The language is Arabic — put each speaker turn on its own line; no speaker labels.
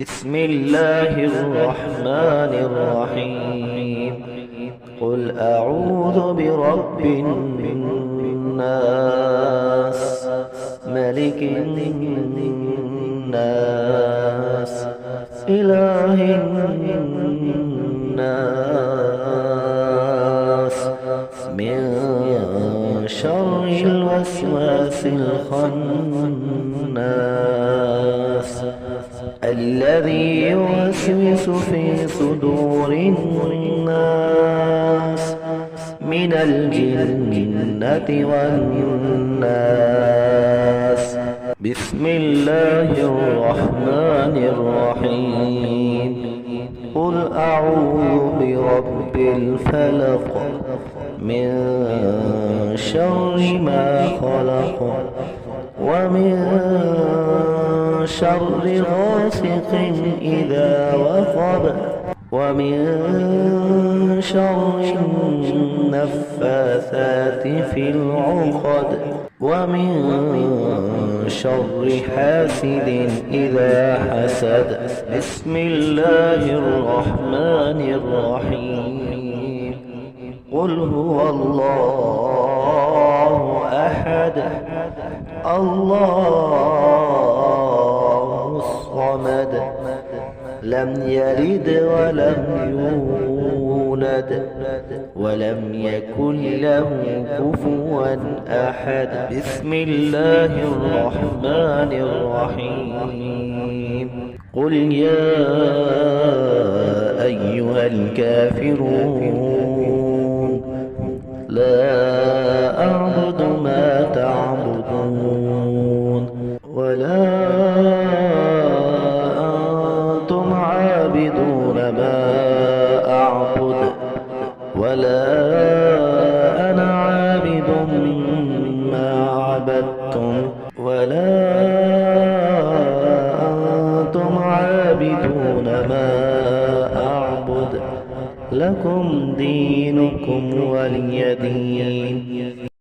بسم الله الرحمن الرحيم. قل أعوذ برب الناس، ملك الناس، إله الناس، من شر الوسواس الخناس الذي يوسوس في صدور الناس من الجنة والناس. بسم الله الرحمن الرحيم. قل أعوذ برب الفلق، من شر ما خلق، ومن شر غاسق إذا وقب، ومن شر النفاثات في العقد، ومن شر حاسد إذا حسد. بسم الله الرحمن الرحيم. قل هو الله أحد، الله الصمد، لم يلد ولم يولد ولم يكن له كفوا أحد. بسم الله الرحمن الرحيم. قل يا أيها الكافرون، لا أعبد ما تعبدون، ولا أنتم عابدون ما أعبد، ولا أنا عابد ما عبدتم، ولا أنتم عابدون ما أعبد. لكم دينكم ولي دين.